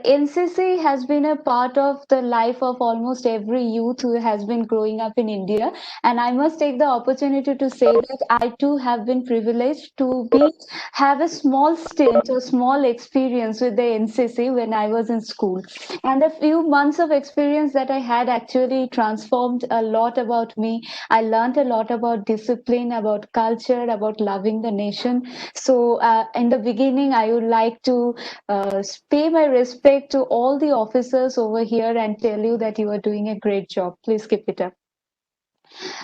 NCC has been a part of the life of almost every youth who has been growing up in India, and I must take the opportunity to say that I too have been privileged to have a small stint or small experience with the NCC when I was in school, and the few months of experience that I had actually transformed a lot about me. I learned a lot about discipline, about culture, about loving the nation. So in the beginning, I would like to pay my respect to all the officers over here and tell you that you are doing a great job. Please keep it up.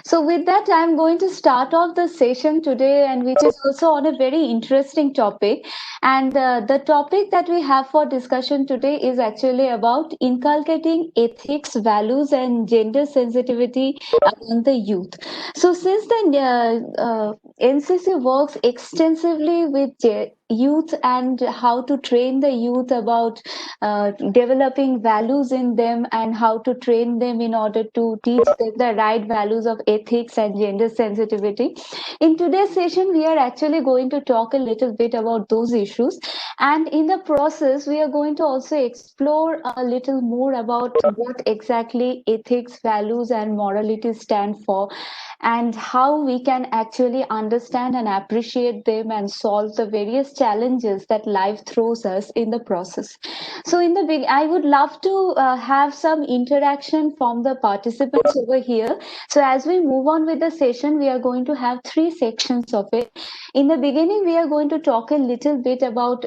So with that, I'm going to start off the session today, and which is also on a very interesting topic. And the topic that we have for discussion today is actually about inculcating ethics, values, and gender sensitivity among the youth. So since the NCC works extensively with youth and how to train the youth about developing values in them and how to train them in order to teach them the right values of ethics and gender sensitivity. In today's session, we are actually going to talk a little bit about those issues, and in the process, we are going to also explore a little more about what exactly ethics, values, and morality stand for, and how we can actually understand and appreciate them and solve the various challenges that life throws us in the process. So in the big, I would love to have some interaction from the participants over here. So as we move on with the session, we are going to have three sections of it. In the beginning, we are going to talk a little bit about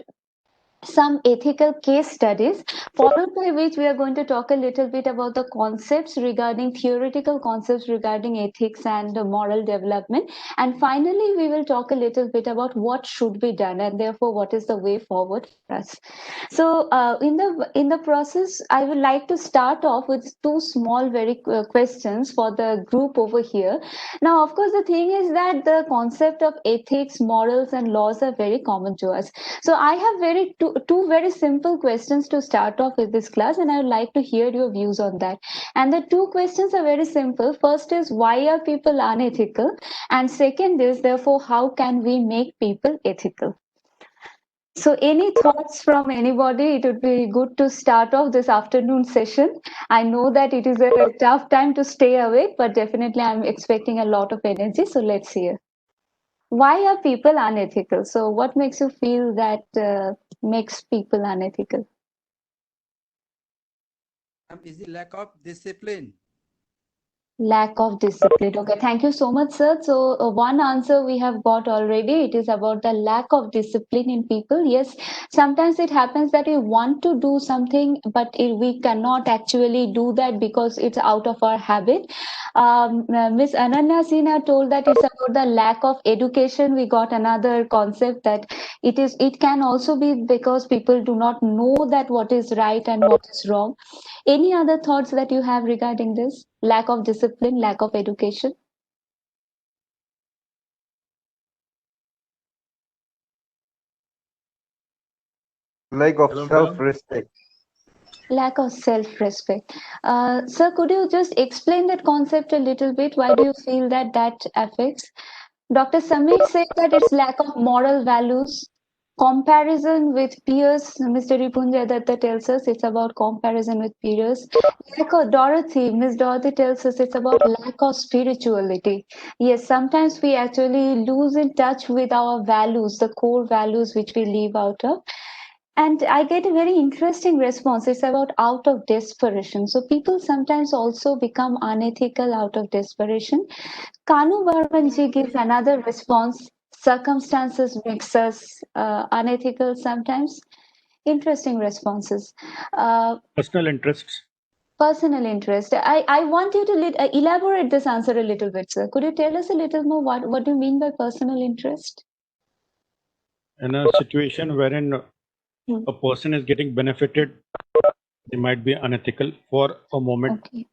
some ethical case studies, followed by which we are going to talk a little bit about the concepts regarding theoretical concepts regarding ethics and moral development. And finally, we will talk a little bit about what should be done and therefore what is the way forward for us. So in the process, I would like to start off with two small very questions for the group over here. Now, of course, the thing is that the concept of ethics, morals, and laws are very common to us. So I have two very simple questions to start off with this class, and I would like to hear your views on that. And the two questions are very simple. First is, why are people unethical? And second is, therefore, how can we make people ethical? So any thoughts from anybody? It would be good to start off this afternoon session. I know that it is a tough time to stay awake, but definitely I'm expecting a lot of energy. So let's hear. Why are people unethical? So what makes you feel that makes people unethical? Is the lack of discipline. Lack of discipline. Okay, thank you so much, sir. So one answer we have got already. It is about the lack of discipline in people. Yes, sometimes it happens that we want to do something, but we cannot actually do that because it's out of our habit. Miss Ananya Sinha told that it's about the lack of education. We got another concept that it can also be because people do not know that what is right and what is wrong. Any other thoughts that you have regarding this? Lack of discipline, lack of education? Lack of Hello, ma'am. self-respect. Lack of self-respect. Sir, could you just explain that concept a little bit? Why do you feel that that affects? Dr. Samir said that it's lack of moral values, comparison with peers. Mr. Ripunja Datta tells us it's about comparison with peers. Lack of Dorothy, Miss Dorothy tells us it's about lack of spirituality. Yes, sometimes we actually lose in touch with our values, the core values which we live out of. And I get a very interesting response. It's about out of desperation. So people sometimes also become unethical out of desperation. Kanu Barmanji gives another response. Circumstances makes us unethical sometimes. Interesting responses. Personal interests. Personal interest. I want you to elaborate this answer a little bit, sir. Could you tell us a little more what do you mean by personal interest? In a situation wherein a person is getting benefited, they might be unethical for a moment. Okay.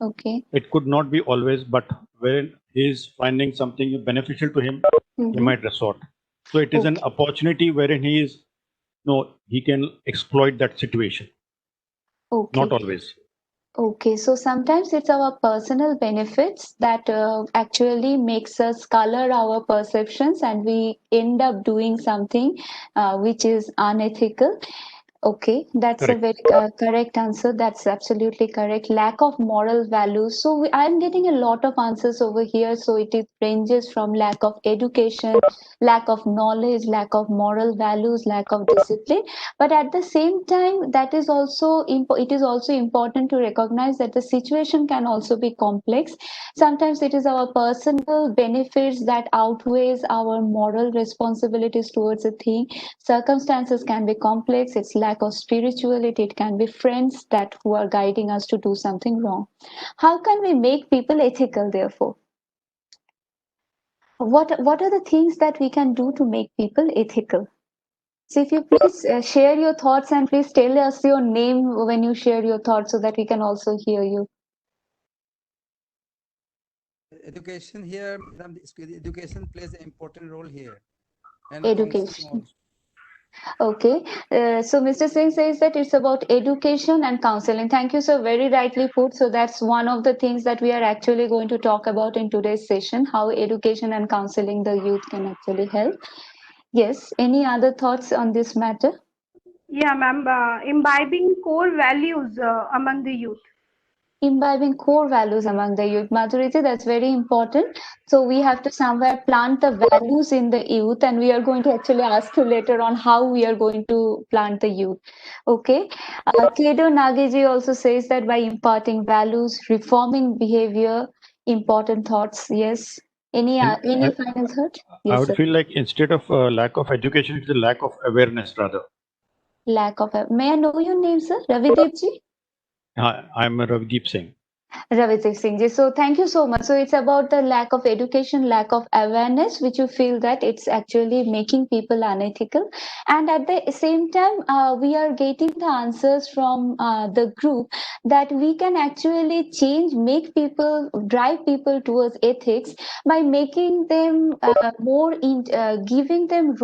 Okay. It could not be always, but when he is finding something beneficial to him, he might resort. So it is an opportunity wherein he can exploit that situation. Okay. Not always. Okay, so sometimes it's our personal benefits that actually makes us color our perceptions, and we end up doing something which is unethical. Okay, that's a Correct. very correct answer. That's absolutely correct. Lack of moral values. So I'm getting a lot of answers over here. So it ranges from lack of education, lack of knowledge, lack of moral values, lack of discipline. But at the same time, that is also it is also important to recognize that the situation can also be complex. Sometimes it is our personal benefits that outweighs our moral responsibilities towards a thing. Circumstances can be complex, it's lack of spirituality, it can be friends that who are guiding us to do something wrong. How can we make people ethical, therefore? What are the things that we can do to make people ethical? So if you please share your thoughts and please tell us your name when you share your thoughts so that we can also hear you. Education here, madam, education plays an important role here, and counseling Education. also. Okay, so Mr. Singh says that it's about education and counseling. Thank you, sir. Very rightly put. So that's one of the things that we are actually going to talk about in today's session, how education and counseling the youth can actually help. Yes, any other thoughts on this matter? Yeah, ma'am. Imbibing core values among the youth. Imbibing core values among the youth. Madhuriti, that's very important. So we have to somewhere plant the values in the youth, and we are going to actually ask you later on how we are going to plant the youth. Okay. Kedo Nagiji also says that by imparting values, reforming behavior, important thoughts. Yes. Any And any final thought? I Yes, would sir. feel like instead of lack of education, it's a lack of awareness rather. Lack of. May I know your name, sir? Ravideep ji? Hi, I'm Ravdeep Singh. Ravitesh Singh ji. So thank you so much. So it's about the lack of education, lack of awareness, which you feel that it's actually making people unethical. And at the same time, we are getting the answers from the group that we can actually change, make people, drive people towards ethics by making them giving them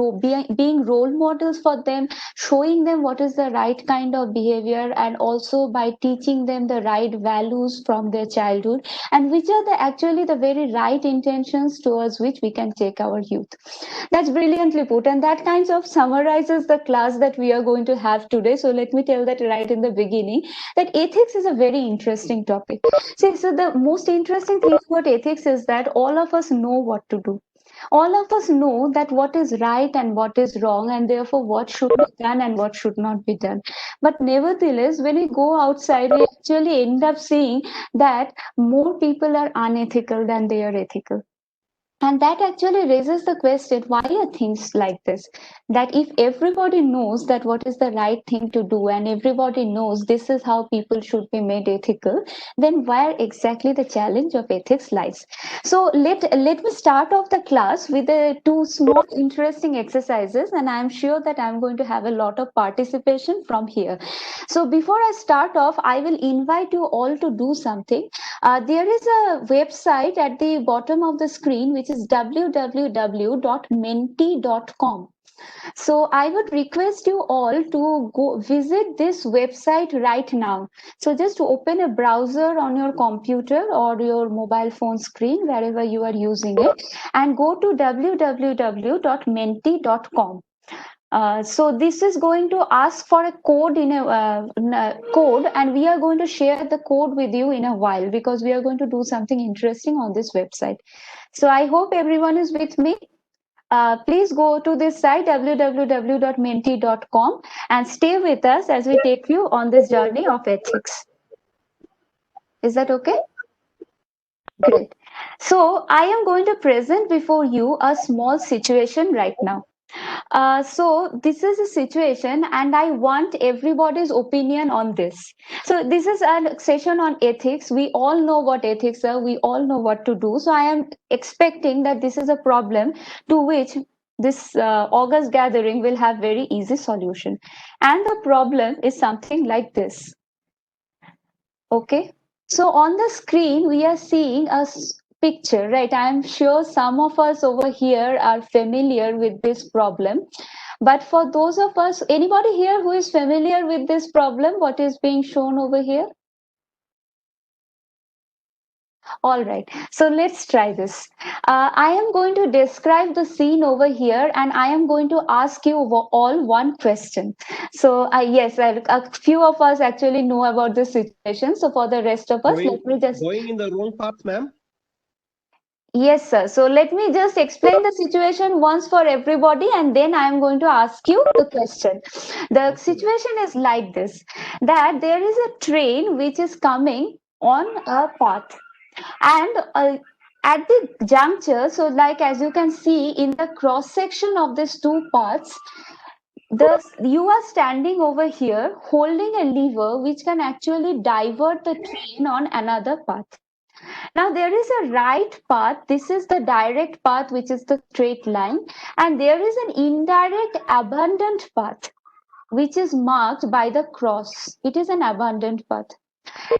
being role models for them, showing them what is the right kind of behavior, and also by teaching them the right values from their childhood, and which are actually the very right intentions towards which we can take our youth. That's brilliantly put, and that kind of summarizes the class that we are going to have today. So let me tell that right in the beginning, that ethics is a very interesting topic. See, so the most interesting thing about ethics is that all of us know what to do. All of us know that what is right and what is wrong, and therefore what should be done and what should not be done. But nevertheless, when we go outside, we actually end up seeing that more people are unethical than they are ethical. And that actually raises the question, why are things like this? That if everybody knows that what is the right thing to do, and everybody knows this is how people should be made ethical, then where exactly the challenge of ethics lies? So let me start off the class with two small interesting exercises, and I'm sure that I'm going to have a lot of participation from here. So before I start off, I will invite you all to do something. There is a website at the bottom of the screen which is www.menti.com. So I would request you all to go visit this website right now. So just open a browser on your computer or your mobile phone screen, wherever you are using it, and go to www.menti.com. So this is going to ask for a code code, and we are going to share the code with you in a while, because we are going to do something interesting on this website. So I hope everyone is with me. Please go to this site www.menti.com and stay with us as we take you on this journey of ethics. Is that okay? Great. So I am going to present before you a small situation right now. So this is a situation, and I want everybody's opinion on this. So this is a session on ethics. We all know what ethics are. We all know what to do. So I am expecting that this is a problem to which this August gathering will have very easy solution. And the problem is something like this. Okay. So on the screen, we are seeing a picture, right? I'm sure some of us over here are familiar with this problem. But for those of us, anybody here who is familiar with this problem, what is being shown over here? All right, so let's try this. I am going to describe the scene over here and I am going to ask you all one question. So, yes, a few of us actually know about this situation. So, for the rest of us, let me just. Going in the wrong path, ma'am? Yes, sir. So, let me just explain the situation once for everybody and then I am going to ask you the question. The situation is like this, that there is a train which is coming on a path, and at the juncture, so like as you can see in the cross section of these two paths, you are standing over here holding a lever which can actually divert the train on another path. Now there is a right path, this is the direct path which is the straight line, and there is an indirect abandoned path which is marked by the cross. It is an abandoned path.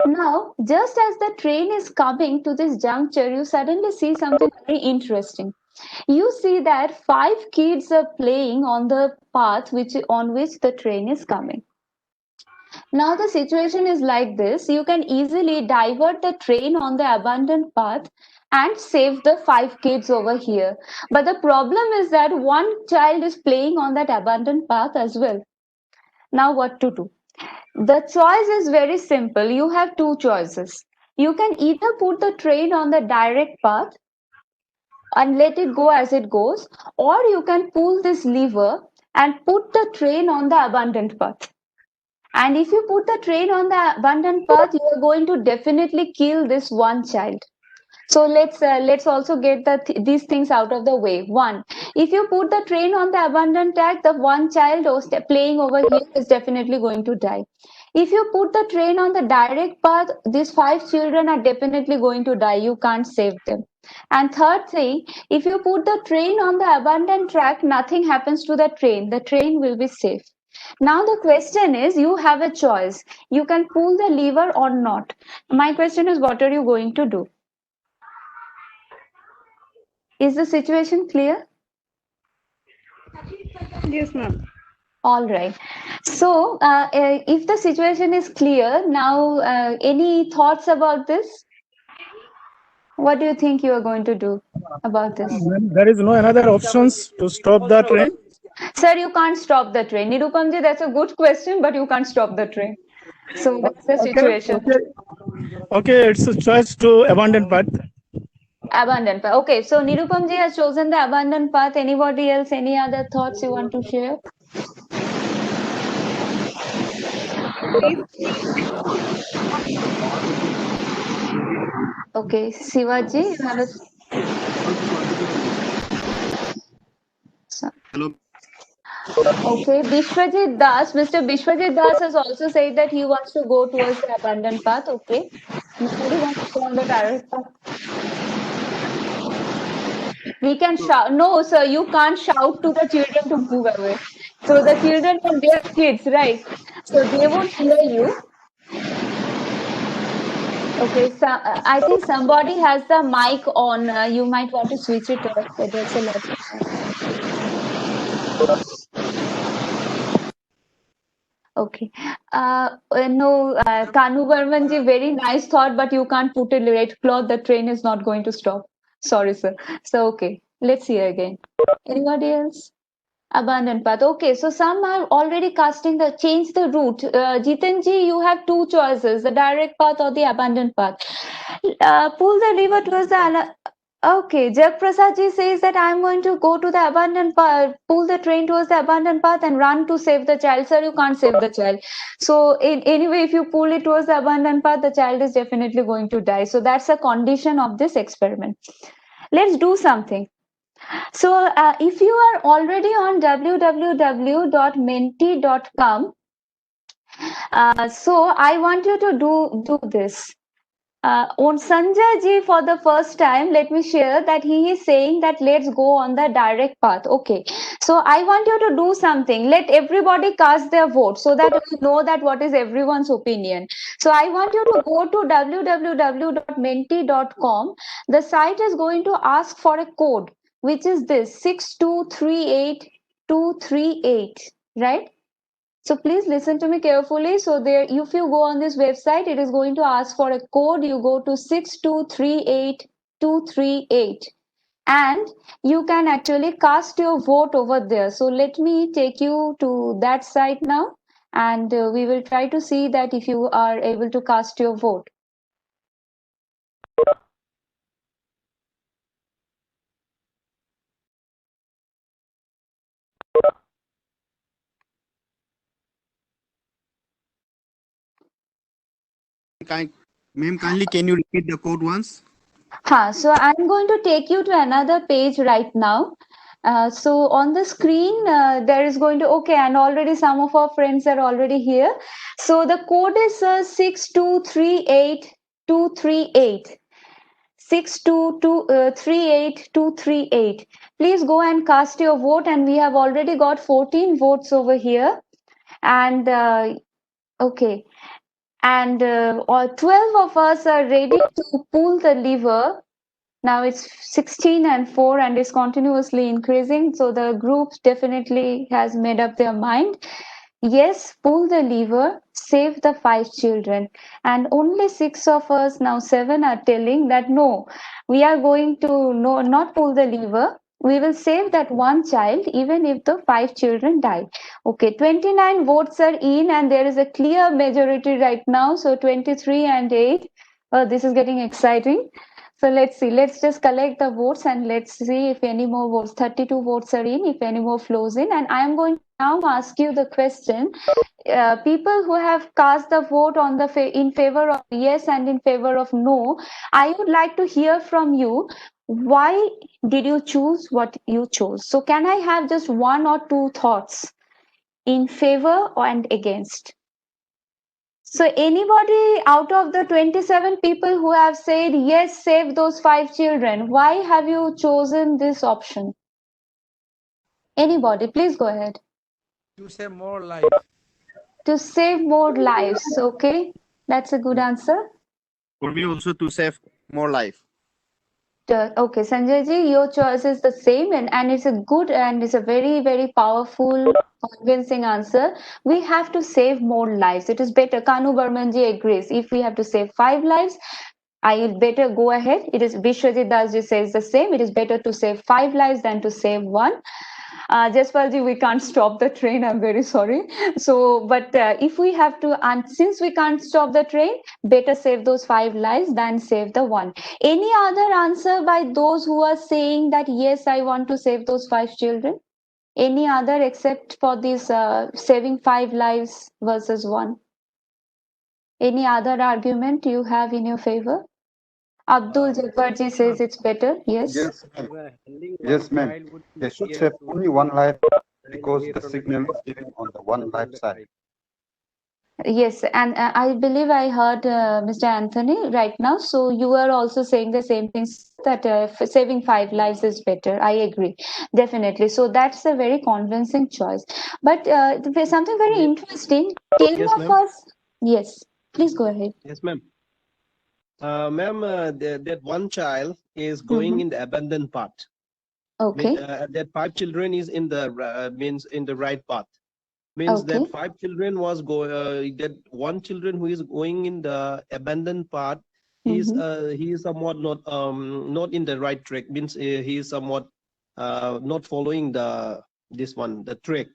Now, just as the train is coming to this juncture, you suddenly see something very interesting. You see that 5 kids are playing on the path on which the train is coming. Now, the situation is like this. You can easily divert the train on the abandoned path and save the 5 kids over here. But the problem is that one child is playing on that abandoned path as well. Now, what to do? The choice is very simple. You have two choices. You can either put the train on the direct path and let it go as it goes, or you can pull this lever and put the train on the abandoned path. And if you put the train on the abandoned path, you are going to definitely kill this one child. So let's also get these things out of the way. One, if you put the train on the abandoned track, the one child playing over here is definitely going to die. If you put the train on the direct path, these 5 children are definitely going to die. You can't save them. And third thing, if you put the train on the abandoned track, nothing happens to the train. The train will be safe. Now the question is, you have a choice. You can pull the lever or not. My question is, what are you going to do? Is the situation clear? Yes, ma'am. All right. So, if the situation is clear, now any thoughts about this? What do you think you are going to do about this? There is no another options to stop the train. Sir, you can't stop the train. Nirupamji, that's a good question, but you can't stop the train. So that's the situation. Okay, it's a choice to abandon path. Abandoned path. Okay, so Nirupamji has chosen the abandoned path. Anybody else? Any other thoughts you want to share? Okay, Sivaji, you have a. Hello. Okay, Bishwajit Das. Mr. Bishwajit Das has also said that he wants to go towards the abandoned path. Okay, nobody wants to go on the direct path. We can shout. No, sir, you can't shout to the children to move away. So the children, they are kids, right? So they won't hear you. Okay, so I think somebody has the mic on. You might want to switch it off. There's a lot of Okay. No, Kanu Barmanji, very nice thought, but you can't put a red cloth. The train is not going to stop. Sorry, sir. So, okay, let's hear again. Anybody else? Abandoned path. Okay, so some are already casting change the route. Jitanji, you have two choices: the direct path or the abandoned path. Pull the lever towards the. Okay, Jag Prasad ji says that I'm going to go to the abandoned path, pull the train towards the abandoned path and run to save the child. Sir, you can't save the child. So anyway, if you pull it towards the abandoned path, the child is definitely going to die. So that's a condition of this experiment. Let's do something. So if you are already on www.menti.com, so I want you to do this. On Sanjay ji, for the first time, let me share that he is saying that let's go on the direct path. Okay, so I want you to do something. Let everybody cast their vote so that we know that what is everyone's opinion. So I want you to go to www.menti.com. The site is going to ask for a code, which is this 6238238, right? So please listen to me carefully. So there, if you go on this website, it is going to ask for a code. You go to 6238238 and you can actually cast your vote over there. So let me take you to that site now, and we will try to see that if you are able to cast your vote. Ma'am, kindly can you repeat the code once? So I'm going to take you to another page right now. So on the screen, there is going to, okay, and already some of our friends are already here. So the code is 6238238. 62238. Please go and cast your vote, and we have already got 14 votes over here. And okay, and 12 of us are ready to pull the lever. Now it's 16 and 4 and is continuously increasing. So the group definitely has made up their mind. Yes, pull the lever, save the 5 children. And only 6 of us, now 7, are telling that no, we are going to not pull the lever. We will save that one child even if the 5 children die. Okay, 29 votes are in and there is a clear majority right now. So 23 and 8. This is getting exciting. So let's see. Let's just collect the votes and let's see if any more votes. 32 votes are in, if any more flows in. And I am going to now ask you the question. People who have cast the vote on the in favor of yes and in favor of no, I would like to hear from you. Why did you choose what you chose? So can I have just one or two thoughts in favor and against? So anybody out of the 27 people who have said yes, save those 5 children, why have you chosen this option? Anybody, please go ahead. To save more life. To save more lives, okay? That's a good answer. For me also to save more life. Okay, Sanjay ji, your choice is the same, and it's a good and it's a very, very powerful, convincing answer. We have to save more lives. It is better. Kanu Barman ji agrees. If we have to save 5 lives, I will better go ahead. It is Vishwajit Das ji says the same. It is better to save 5 lives than to save 1. Jaspal ji, we can't stop the train. I'm very sorry. So, but if we have to, and since we can't stop the train, better save those 5 lives than save the 1. Any other answer by those who are saying that yes, I want to save those 5 children? Any other except for this saving 5 lives versus 1? Any other argument you have in your favor? Abdul Jabbar ji says it's better. Yes. Yes, ma'am. Yes, ma'am. They should save only one life because the signal is given on the one life side. Yes, and I believe I heard Mr. Anthony right now. So you are also saying the same things that saving 5 lives is better. I agree, definitely. So that's a very convincing choice. But there's something very interesting. 10 Yes, of ma'am. us. Yes, please go ahead. Yes, ma'am. Ma'am, that one child is going in the abandoned part. Okay. That 5 children is in the means in the right path. Means Okay. that 5 children was that one children who is going in the abandoned part. He is somewhat not in the right track. Means he is somewhat not following the track.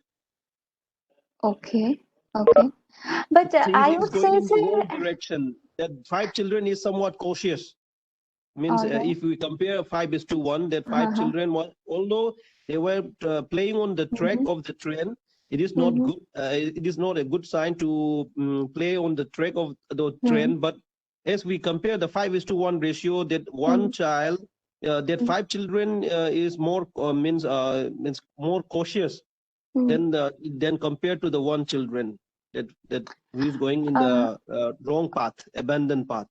Okay. Okay. But I He is would going say, in the wrong sir, direction. That 5 children is somewhat cautious. Means all right. if we compare 5:1, that 5 children was, although they were playing on the track of the train, it is not good. It is not a good sign to play on the track of the train. But as we compare the 5:1 ratio, that one child, that 5 children is more means more cautious than compared to the one children that who is going in the wrong path, abandoned path.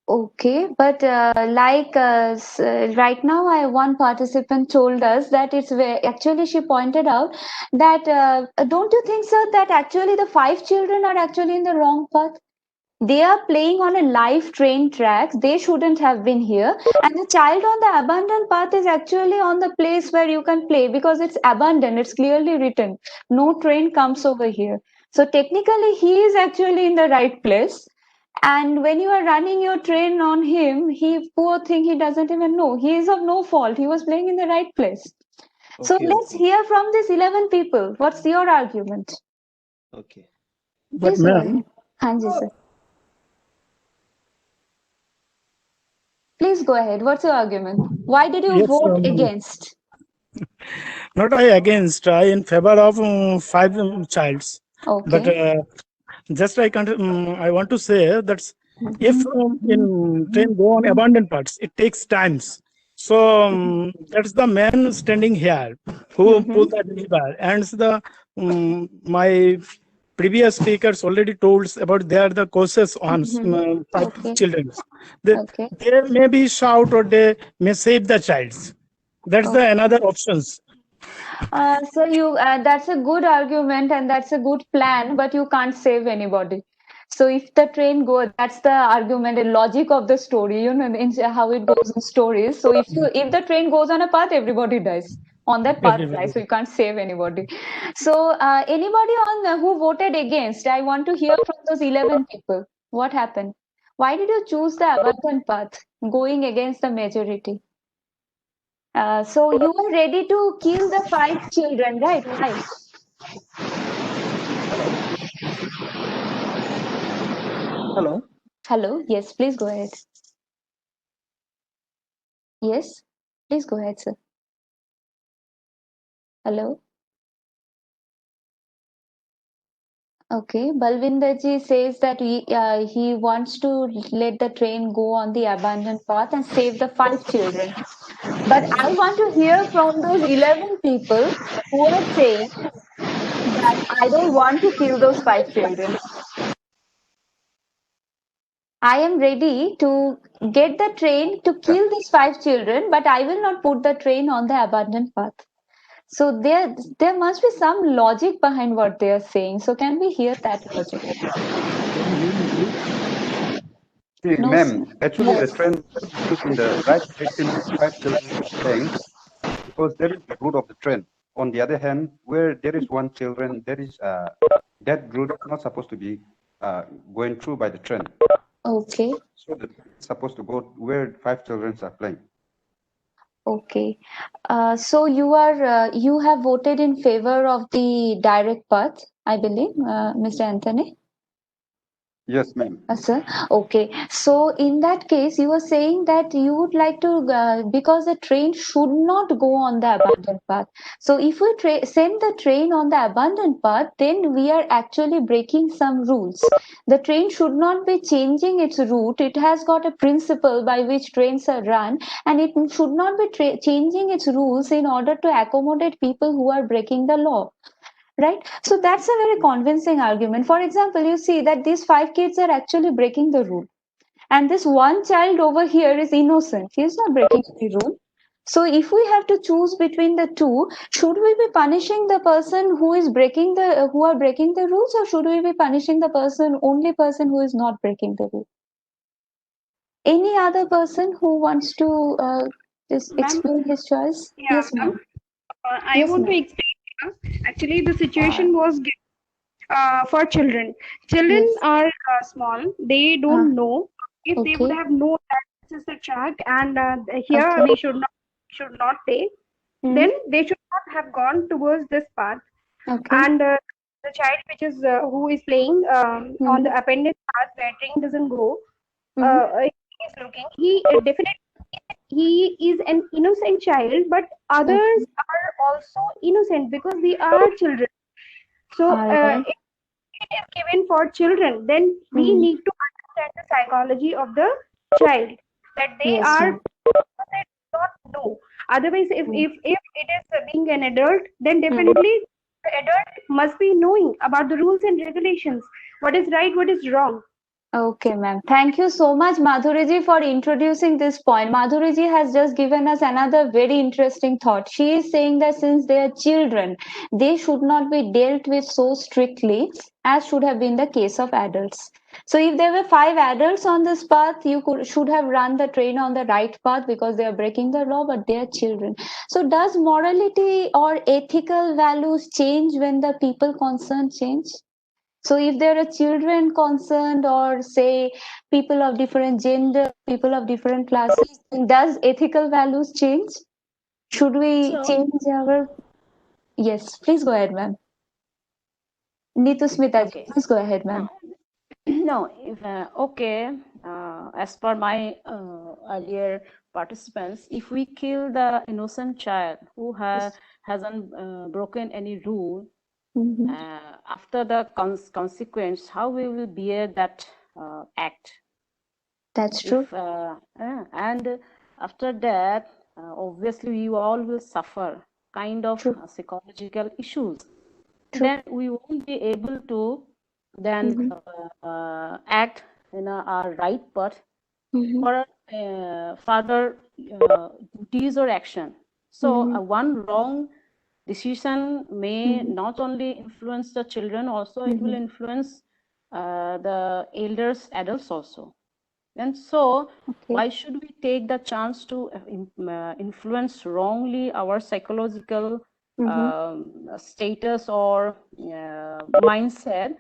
Okay, but right now, one participant told us that actually she pointed out that don't you think, sir, that actually the 5 children are actually in the wrong path? They are playing on a live train track. They shouldn't have been here. And the child on the abandoned path is actually on the place where you can play because it's abandoned. It's clearly written. No train comes over here. So technically, he is actually in the right place. And when you are running your train on him, he, poor thing, he doesn't even know. He is of no fault. He was playing in the right place. So Okay, let's okay. hear from these 11 people. What's your argument? Okay. But Please go ma'am, ahead. Hanji, sir. Please go ahead. What's your argument? Why did you yes, vote against? not I against, I in favor of 5 childs. But Okay. just I want to say that if in train go on abandoned parts, it takes times. So that's the man standing here who pulled the lever, and the my previous speakers already told about they are the cautious ones, Okay. children. They, Okay. they may be shout or they may save the childs. That's the another options. So you that's a good argument and that's a good plan, but you can't save anybody. So if the train goes, that's the argument and logic of the story, you know, in how it goes in stories. So if the train goes on a path, everybody dies on that path, right? So you can't save anybody. So anybody on who voted against, I want to hear from those 11 people. What happened? Why did you choose the abandoned path, going against the majority? So you are ready to kill the 5 children, right? Why? Hello. Hello. Yes, please go ahead. Yes, please go ahead, sir. Hello. Okay. Balvinderji says that he wants to let the train go on the abandoned path and save the 5 children. But I want to hear from those 11 people who are saying that I don't want to kill those 5 children. I am ready to get the train to kill these 5 children, but I will not put the train on the abandoned path. So there must be some logic behind what they are saying. So can we hear that logic? See, No, ma'am, actually the yes. train is in the right direction where 5 children are playing because there is the route of the train. On the other hand, where there is 1 children, there is that route is not supposed to be going through by the train. Okay. So the train is supposed to go where 5 children are playing. Okay. So you have voted in favor of the direct path, I believe, Mr. Anthony. Yes, ma'am. Sir, okay. So in that case, you were saying that you would like to, because the train should not go on the abandoned path. So if we send the train on the abandoned path, then we are actually breaking some rules. The train should not be changing its route. It has got a principle by which trains are run, and it should not be changing its rules in order to accommodate people who are breaking the law. Right? So that's a very convincing argument. For example, you see that these 5 kids are actually breaking the rule. And this one child over here is innocent. He is not breaking any rule. So if we have to choose between the two, should we be punishing the person who is who are breaking the rules, or should we be punishing the only person who is not breaking the rule? Any other person who wants to just explain his choice? Yeah, Yes, ma'am. I Yes, want to ma'am. explain. Actually, the situation was for children. Children Yes. are small. They don't know. If they would Okay. have known that this is the track and here Okay. we should not take, then they should not have gone towards this path. Okay. And the child which is who is playing on the appendix path where train doesn't go, he is looking. He definitely he is an innocent child, but others are also innocent because they are children. So All right. if it is given for children, then we need to understand the psychology of the child, that they Yes, are ma'am. they do not know. Otherwise, if it is being an adult, then definitely the adult must be knowing about the rules and regulations, what is right, what is wrong. Okay, ma'am. Thank you so much, Madhuriji, for introducing this point. Madhuriji has just given us another very interesting thought. She is saying that since they are children, they should not be dealt with so strictly as should have been the case of adults. So, if there were 5 adults on this path, you should have run the train on the right path because they are breaking the law, but they are children. So, does morality or ethical values change when the people concerned change? So if there are children concerned or say people of different gender, people of different classes, does ethical values change? Should we So, change our... Yes, please go ahead, ma'am. Neetu Smitaji, okay. please go ahead, ma'am. No, if okay, as per my earlier participants, if we kill the innocent child who hasn't broken any rule, after the consequence, how we will bear that act? That's true. And after that, obviously, we all will suffer kind of True. psychological issues. True. Then we won't be able to then act in our right path for further duties or action. So one wrong decision may not only influence the children, also it will influence the elders, adults also. And so why should we take the chance to influence wrongly our psychological status or mindset,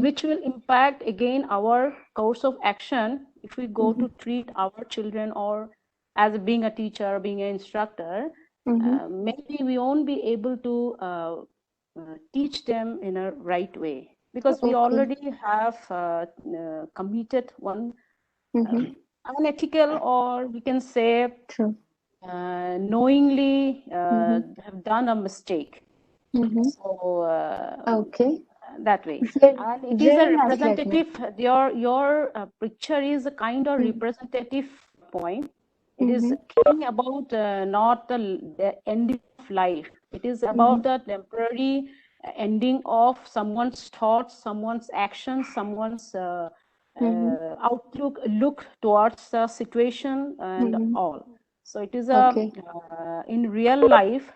which will impact again our course of action if we go to treat our children or as being a teacher, being an instructor, maybe we won't be able to teach them in a right way because we already have committed one unethical, or we can say knowingly have done a mistake. So that way, and it is a representative. Your picture is a kind of representative point. It is caring about not the ending of life. It is about the temporary ending of someone's thoughts, someone's actions, someone's look towards the situation and all. So it is a in real life.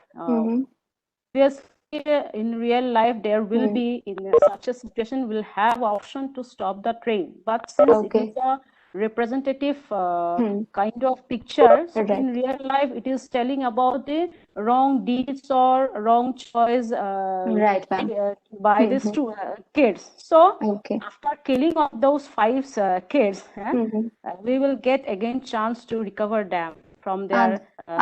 Yes, in real life there will be in such a situation will have option to stop the train, but since it is a representative kind of picture, so in real life it is telling about the wrong deeds or wrong choice by these two kids. So after killing of those 5 kids, we will get again chance to recover them from their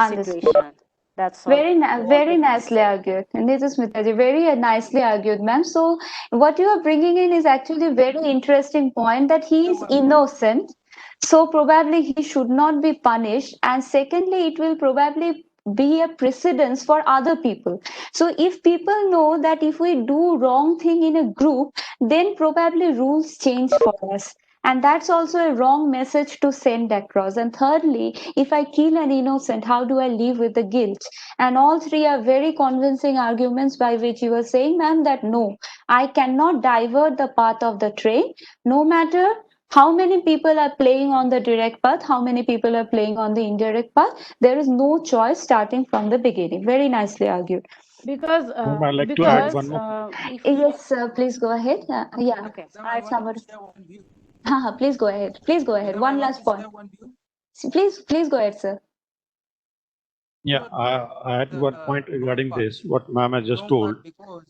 situation. That's all. Very nicely argued. Neetu Smitaji, very nicely argued, ma'am. So what you are bringing in is actually a very interesting point that he is innocent. So probably he should not be punished. And secondly, it will probably be a precedence for other people. So if people know that if we do wrong thing in a group, then probably rules change for us. And that's also a wrong message to send across. And thirdly, if I kill an innocent, how do I live with the guilt? And all three are very convincing arguments by which you were saying, ma'am, that no, I cannot divert the path of the train, no matter how many people are playing on the direct path, how many people are playing on the indirect path. There is no choice starting from the beginning. Very nicely argued. Because I'd like to add one more. Yes, please go ahead. Yeah. Okay. Please go ahead. Please go ahead. One last point. Please go ahead, sir. Yeah, I had one point regarding this, what ma'am has just told.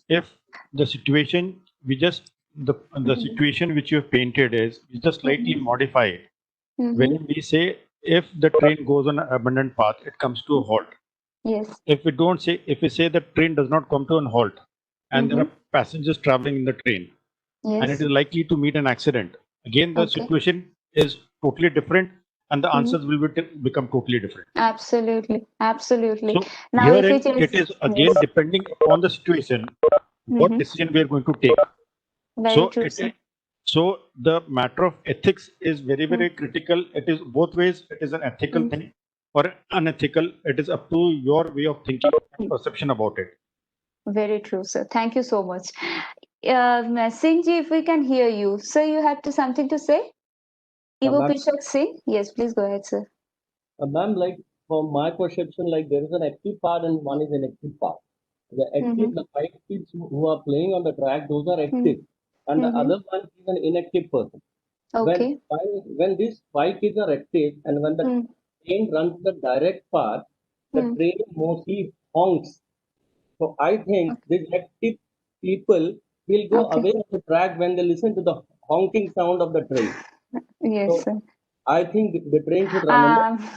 If the situation, the situation which you have painted is, you just slightly modify it. When we say, if the train goes on an abandoned path, it comes to a halt. Yes. If we say the train does not come to an halt, and there are passengers traveling in the train, and it is likely to meet an accident, again the situation is totally different, and the answers will become totally different. Absolutely. So now here it is again depending upon the situation, what decision we are going to take. Very true, sir. So the matter of ethics is very, very critical. It is both ways. It is an ethical thing or unethical. It is up to your way of thinking and perception about it. Very true, sir. Thank you so much. Singh ji, if we can hear you. Sir, you had something to say? Ivo Pishak Singh? Yes, please go ahead, sir. Ma'am, like from my perception, like there is an active part and one is an inactive part. The active, the 5 kids who are playing on the track, those are active, and the other one is an inactive person. Okay. When these 5 kids are active and when the train runs the direct path, the train mostly honks. So I think these active people will go away from the track when they listen to the honking sound of the train. Yes, So sir. I think the train should run away.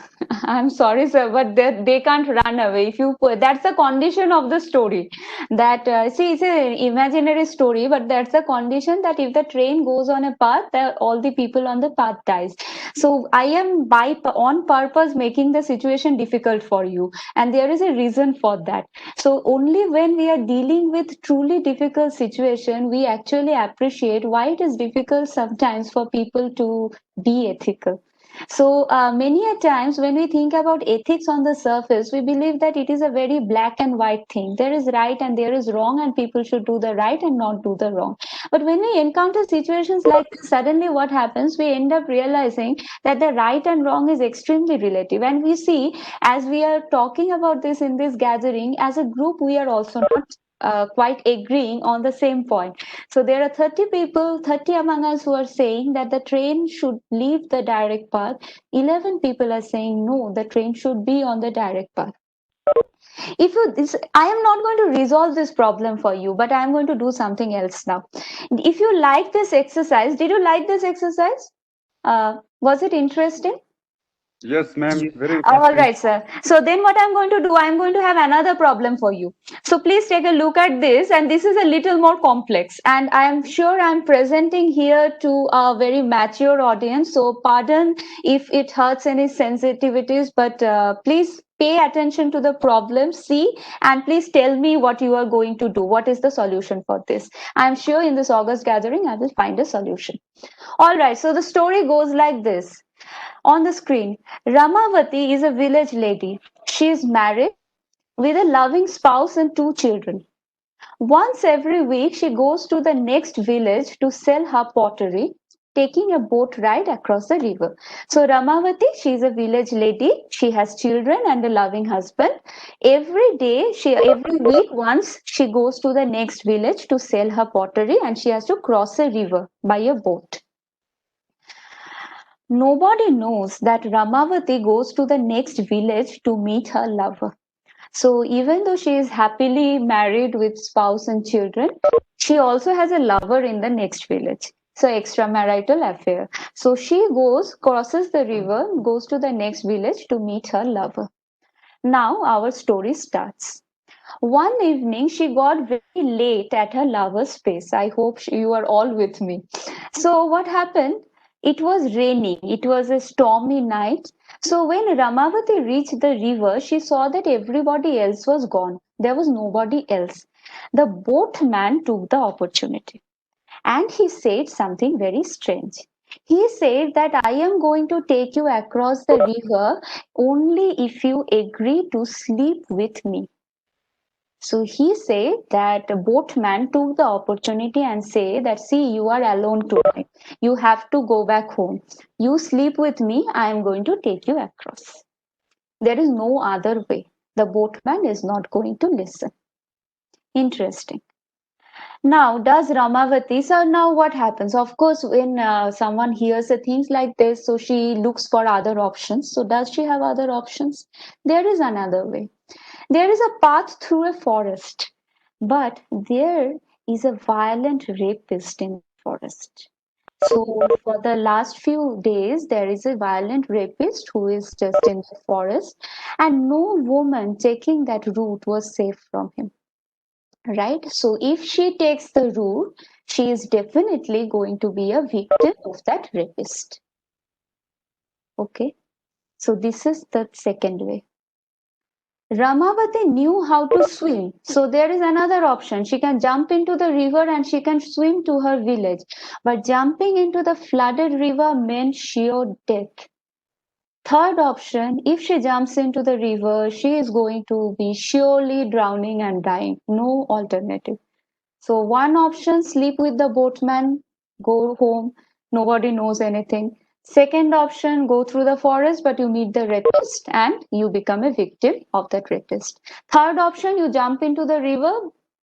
I'm sorry, sir, but they can't run away. If you put, that's the condition of the story. That see, it's an imaginary story, but that's the condition that if the train goes on a path, all the people on the path dies. So I am on purpose making the situation difficult for you, and there is a reason for that. So only when we are dealing with truly difficult situation, we actually appreciate why it is difficult sometimes for people to be ethical. So many a times when we think about ethics on the surface, we believe that it is a very black and white thing. There is right and there is wrong, and people should do the right and not do the wrong. But when we encounter situations like this, suddenly what happens? We end up realizing that the right and wrong is extremely relative. And we see, as we are talking about this in this gathering, as a group, we are also not quite agreeing on the same point. So there are 30 people, 30 among us who are saying that the train should leave the direct path. 11 people are saying no, the train should be on the direct path. If you this, I am not going to resolve this problem for you, but I am going to do something else now. If you like this exercise, did you like this exercise? Was it interesting? Yes, ma'am. Very All interesting. right, sir. So then what I'm going to do, I'm going to have another problem for you. So please take a look at this, and this is a little more complex. And I'm sure I'm presenting here to a very mature audience. So pardon if it hurts any sensitivities, but please pay attention to the problem, see, and please tell me what you are going to do. What is the solution for this? I'm sure in this August gathering, I will find a solution. All right, so the story goes like this. On the screen, Ramavati is a village lady. She is married with a loving spouse and 2 children. Once every week, she goes to the next village to sell her pottery, taking a boat ride across the river. So Ramavati, she is a village lady. She has children and a loving husband. Every week once, she goes to the next village to sell her pottery, and she has to cross a river by a boat. Nobody knows that Ramavati goes to the next village to meet her lover. So even though she is happily married with spouse and children, she also has a lover in the next village. So extramarital affair. So she crosses the river, goes to the next village to meet her lover. Now our story starts. One evening, she got very late at her lover's place. I hope you are all with me. So, what happened? It was raining. It was a stormy night. So, when Ramavati reached the river, she saw that everybody else was gone. There was nobody else. The boatman took the opportunity and he said something very strange. He said that I am going to take you across the river only if you agree to sleep with me. So he said that the boatman took the opportunity and say that, see, you are alone tonight. You have to go back home. You sleep with me. I am going to take you across. There is no other way. The boatman is not going to listen. Interesting. Now, does Ramavati, so now what happens? Of course, when someone hears things like this, so she looks for other options. So does she have other options? There is another way. There is a path through a forest, but there is a violent rapist in the forest. So for the last few days, there is a violent rapist who is just in the forest, and no woman taking that route was safe from him. Right? So if she takes the route, she is definitely going to be a victim of that rapist. Okay. So this is the second way. Ramavati knew how to swim. So there is another option. She can jump into the river and she can swim to her village. But jumping into the flooded river meant sheer death. Third option, if she jumps into the river, she is going to be surely drowning and dying. No alternative. So one option, sleep with the boatman, go home, nobody knows anything. Second option, go through the forest, but you meet the rapist and you become a victim of that rapist. Third option, you jump into the river,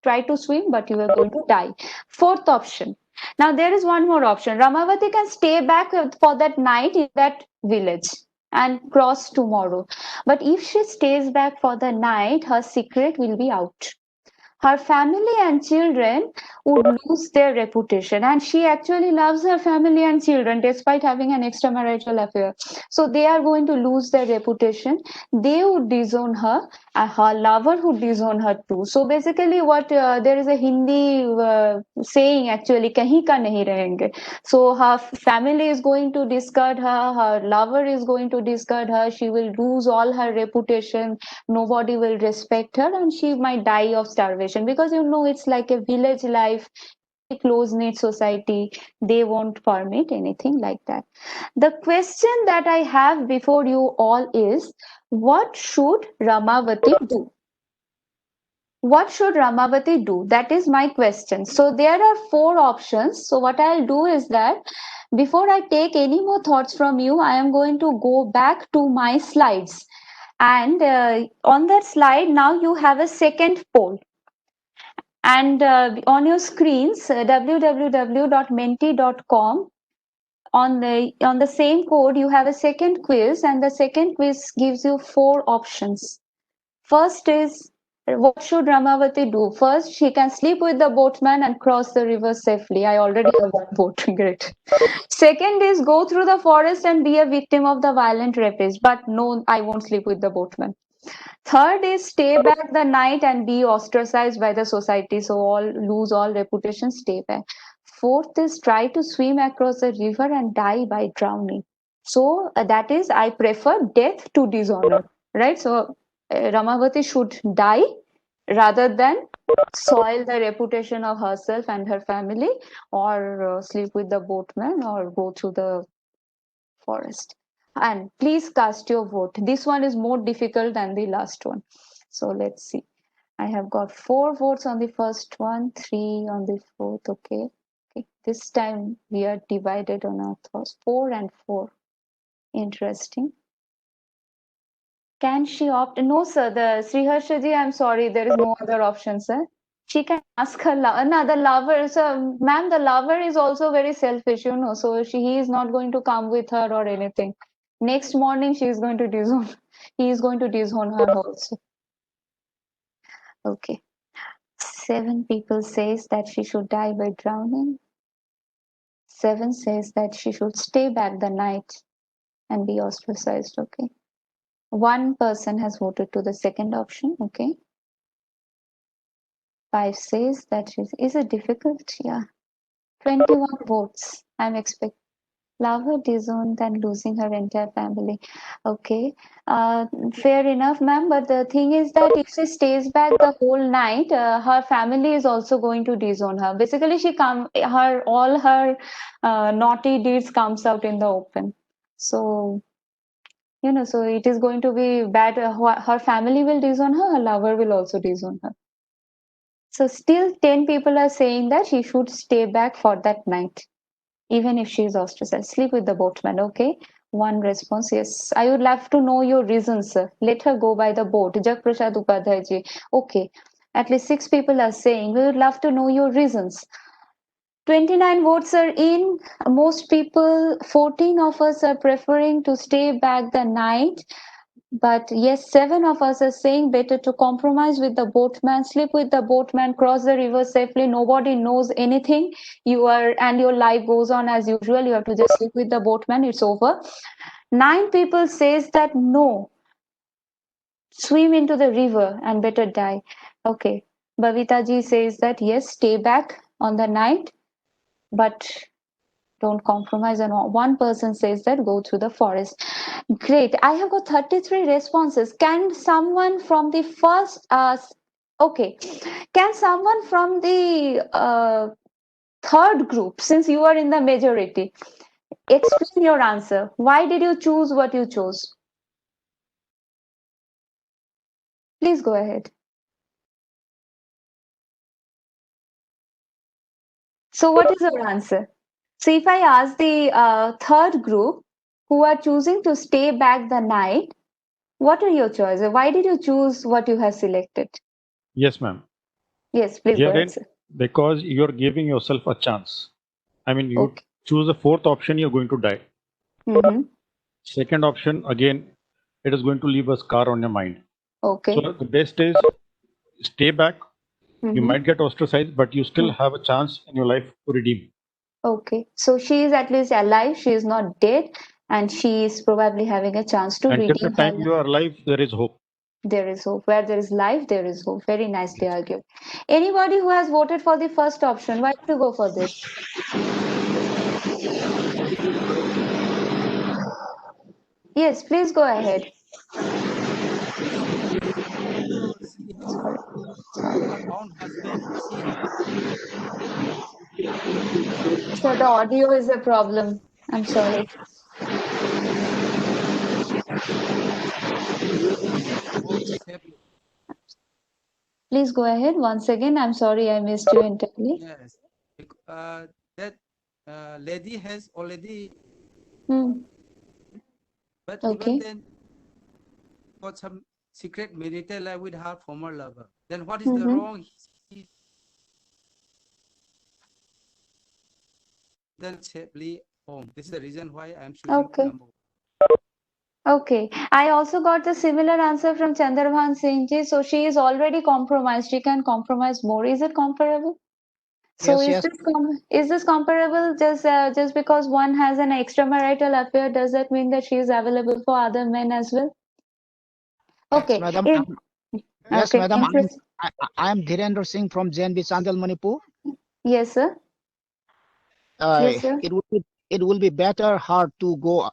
try to swim, but you are going to die. Fourth option. Now there is one more option. Ramavati can stay back for that night in that village and cross tomorrow. But if she stays back for the night, her secret will be out. Her family and children would lose their reputation, and she actually loves her family and children despite having an extramarital affair. So they are going to lose their reputation. They would disown her, and her lover would disown her too. So basically, what there is a Hindi saying actually, "Kahin ka nahi rahenge." So her family is going to discard her. Her lover is going to discard her. She will lose all her reputation. Nobody will respect her, and she might die of starvation, because it's like a village life, a close knit society. They won't permit anything like that. The question that I have before you all is, what should Ramavati do? What should Ramavati do? That is my question. So there are 4 options. So what I'll do is that before I take any more thoughts from you, I am going to go back to my slides. And on that slide, now you have a second poll. And on your screens, www.menti.com, on the same code, you have a second quiz, and the second quiz gives you 4 options. First is, what should Ramavati do? First, she can sleep with the boatman and cross the river safely. I already have one boat. Great. Second is, go through the forest and be a victim of the violent rapist. But no, I won't sleep with the boatman. Third is, stay back the night and be ostracized by the society. So lose all reputation, stay back. Fourth is, try to swim across the river and die by drowning. So that is, I prefer death to dishonor, right? So Ramavati should die rather than soil the reputation of herself and her family, or sleep with the boatman, or go through the forest. And please cast your vote. This one is more difficult than the last one. So let's see. I have got 4 votes on the first one, 3 on the fourth. Okay. This time we are divided on our thoughts. 4 and 4. Interesting. Can she opt? No, sir. The Sriharshaji, I'm sorry, there is no other option, sir. She can ask her lover. No, the lover, so ma'am, the lover is also very selfish, so he is not going to come with her or anything. Next morning, she is going to disown. He is going to disown her also. Okay. 7 people says that she should die by drowning. 7 says that she should stay back the night and be ostracized. Okay. 1 person has voted to the second option. Okay. 5 says that is it difficult? Yeah. 21 votes. I'm expecting. Lover disowned and losing her entire family. Okay. Fair enough, ma'am. But the thing is that if she stays back the whole night, her family is also going to disown her. Basically, all her naughty deeds comes out in the open. So, so it is going to be bad. Her family will disown her. Her lover will also disown her. So still 10 people are saying that she should stay back for that night, even if she is ostracized. Sleep with the boatman. Okay. 1 response, yes. I would love to know your reasons, sir. Let her go by the boat. Jag Prasad Upadhyay ji. Okay. At least 6 people are saying, we would love to know your reasons. 29 votes are in. Most people, 14 of us are preferring to stay back the night. But yes, 7 of us are saying better to compromise with the boatman, sleep with the boatman, cross the river safely. Nobody knows anything. And your life goes on as usual. You have to just sleep with the boatman. It's over. 9 people says that no, swim into the river and better die. Okay. Bhavita ji says that yes, stay back on the night, but don't compromise. And 1 person says that go through the forest. Great. I have got 33 responses. Can someone from the first okay, can someone from the third group, since you are in the majority, explain your answer? Why did you choose what you chose? Please go ahead. So what is your answer? So if I ask the third group who are choosing to stay back the night, what are your choices? Why did you choose what you have selected? Yes, ma'am. Yes, please go ahead, Herein, sir. because you're giving yourself a chance. I mean, you Okay. choose the fourth option, you're going to die. Mm-hmm. Second option, again, it is going to leave a scar on your mind. Okay. So the best is stay back. You might get ostracized, but you still have a chance in your life to redeem. Okay. So she is at least alive. She is not dead, and she is probably having a chance to Until the redeem her time life. you are alive, there is hope. There is hope. Where there is life, there is hope. Very nicely argued. Anybody who has voted for the first option, why don't you go for this? Yes, please go ahead. Because her own husband, she has. So the audio is a problem. I'm sorry. Home safely. Please go ahead once again. I'm sorry I missed you entirely. Yes. That lady has already, but Okay. even then, got some secret marital life with her former lover. Then what is the wrong? Then safely home. This is the reason why I'm choosing Okay. number one. Okay. I also got the similar answer from Chandrabhan Singh ji. So she is already compromised. She can compromise more. Is it comparable? So Yes, yes. Is this comparable? Just because one has an extramarital affair, does that mean that she is available for other men as well? Okay. Madam. Yes, Okay. madam. I am Dhirendra Singh from JNB Chandel, Manipur. Yes, sir. Yes, sir. It will be better her to go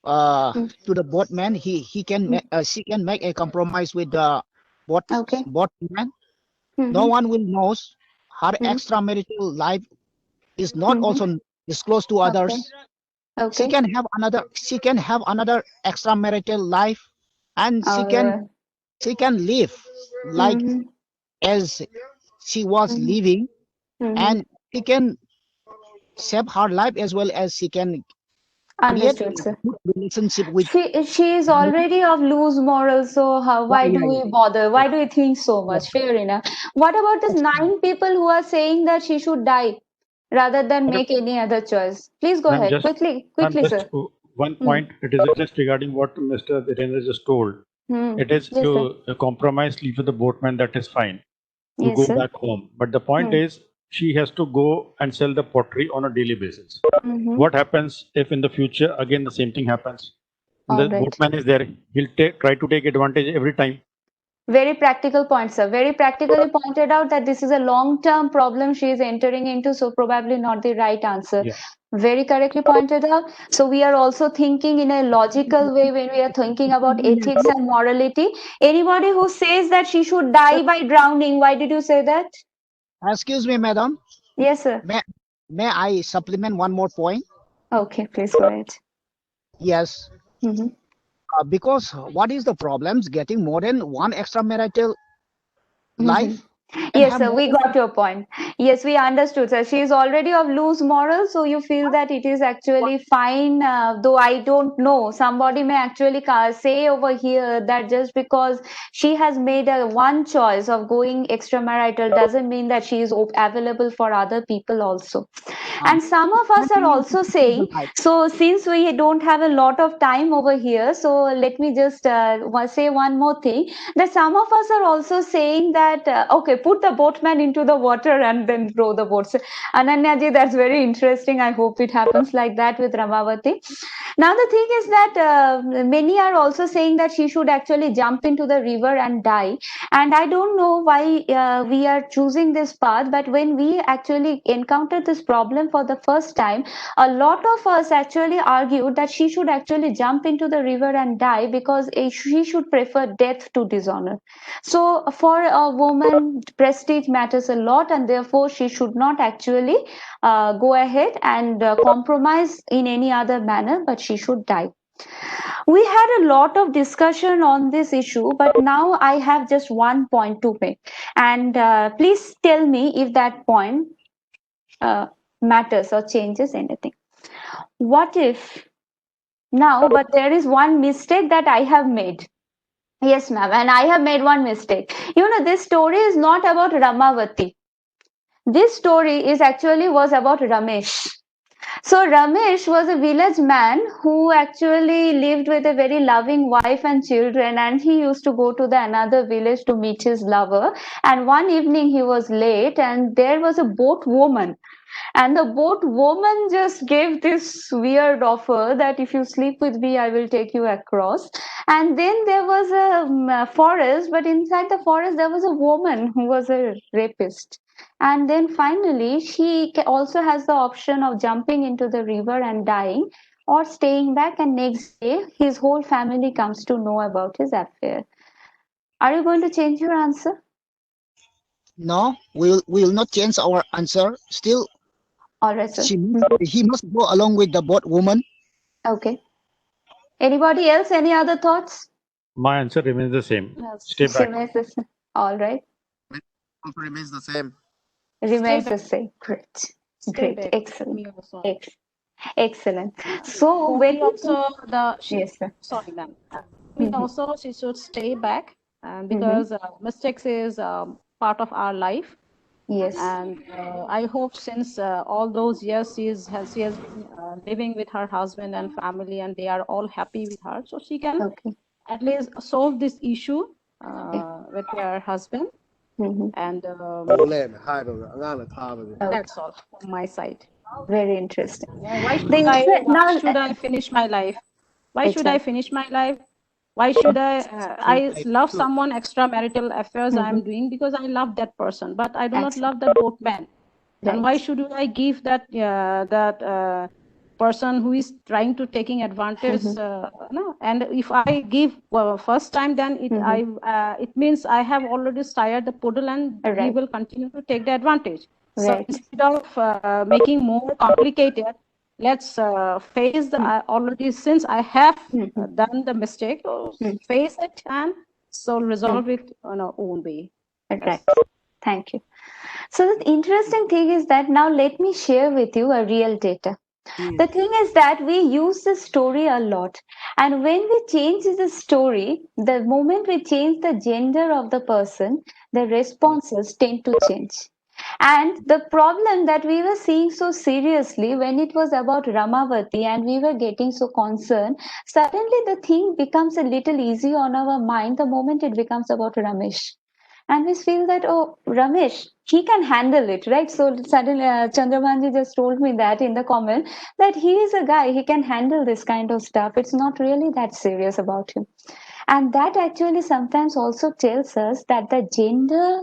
to the both men. She can make a compromise with the both men. No one will knows her extramarital life is not also disclosed to others. Okay. She can have another extramarital life, and she can live like as she was living, and she can save her life as well as she can create Understood, a sir. good relationship with. She is already of loose morals, so why do we bother? Why do we think so much? Fair enough. What about these 9 people who are saying that she should die rather than make any other choice? Please go ahead. Quickly, Just sir. one point. It is just regarding what Mr. Virendra just told. It is Yes, sir. you compromise, leave with the boatman, that is fine. You Yes, go sir. back home. But the point is, she has to go and sell the pottery on a daily basis. What happens if in the future, again, the same thing happens? The boatman is there. He'll try to take advantage every time. Very practical point, sir. Very practically pointed out that this is a long-term problem she is entering into, so probably not the right answer. Yeah. Very correctly pointed out. So we are also thinking in a logical way when we are thinking about ethics and morality. Anybody who says that she should die by drowning, why did you say that? Excuse me, madam. Yes, sir. May I supplement one more point? Okay, please go ahead. Yes. Because what is the problems getting more than one extramarital life? Yes, sir, we got your point. Yes, we understood, sir. She is already of loose morals, so you feel that it is actually fine. Though I don't know, somebody may actually say over here that just because she has made a one choice of going extramarital doesn't mean that she is available for other people also. And some of us are also saying, so since we don't have a lot of time over here, so let me just say one more thing, that some of us are also saying that, okay, put the boatman into the water and then row the boats. Ananya ji, that's very interesting. I hope it happens like that with Ramavati. Now the thing is that many are also saying that she should actually jump into the river and die. And I don't know why we are choosing this path, but when we actually encountered this problem for the first time, a lot of us actually argued that she should actually jump into the river and die because she should prefer death to dishonor. So for a woman, prestige matters a lot, and therefore she should not actually go ahead and compromise in any other manner, but she should die. We had a lot of discussion on this issue, but now I have just one point to make. And please tell me if that point matters or changes anything. What if now, but there is one mistake that I have made. Yes, ma'am, and I have made one mistake. This story is not about Ramavati. This story is actually was about Ramesh. So Ramesh was a village man who actually lived with a very loving wife and children, and he used to go to the another village to meet his lover. And one evening he was late, and there was a boat woman. And the boat woman just gave this weird offer that if you sleep with me, I will take you across. And then there was a forest, but inside the forest, there was a woman who was a rapist. And then finally, she also has the option of jumping into the river and dying or staying back. And next day, his whole family comes to know about his affair. Are you going to change your answer? No, we'll not change our answer. Still, all right, sir. He must go along with the boat woman. Okay. Anybody else? Any other thoughts? My answer remains the same. Yes. Stay back. Remains the same. All right. Also remains the same. Remains the same. Great. Great. Back. Excellent. Excellent. So For when me also yes, sir. Sorry, ma'am. Me also she should stay back, because mistakes is part of our life. Yes. And I hope since all those years she has been living with her husband and family, and they are all happy with her, so she can at least solve this issue with her husband. And that's all from my side. Very interesting. Why should I finish my life? Why should I finish my life? Why should I love someone extramarital affairs I'm doing because I love that person, but I do not love that boatman. And why should I give that person who is trying to taking advantage? No, and if I give first time, then it means I have already sired the poodle, and he will continue to take the advantage. So instead of making more complicated, let's face the already, since I have done the mistake, face it and so resolve it on our own way. Right. Thank you. So the interesting thing is that now let me share with you a real data. The thing is that we use the story a lot, and when we change the story, the moment we change the gender of the person, the responses tend to change. And the problem that we were seeing so seriously when it was about Ramavati and we were getting so concerned, suddenly the thing becomes a little easy on our mind the moment it becomes about Ramesh. And we feel that, oh, Ramesh, he can handle it, right? So suddenly Chandramanji just told me that in the comment that he is a guy, he can handle this kind of stuff. It's not really that serious about him. And that actually sometimes also tells us that the gender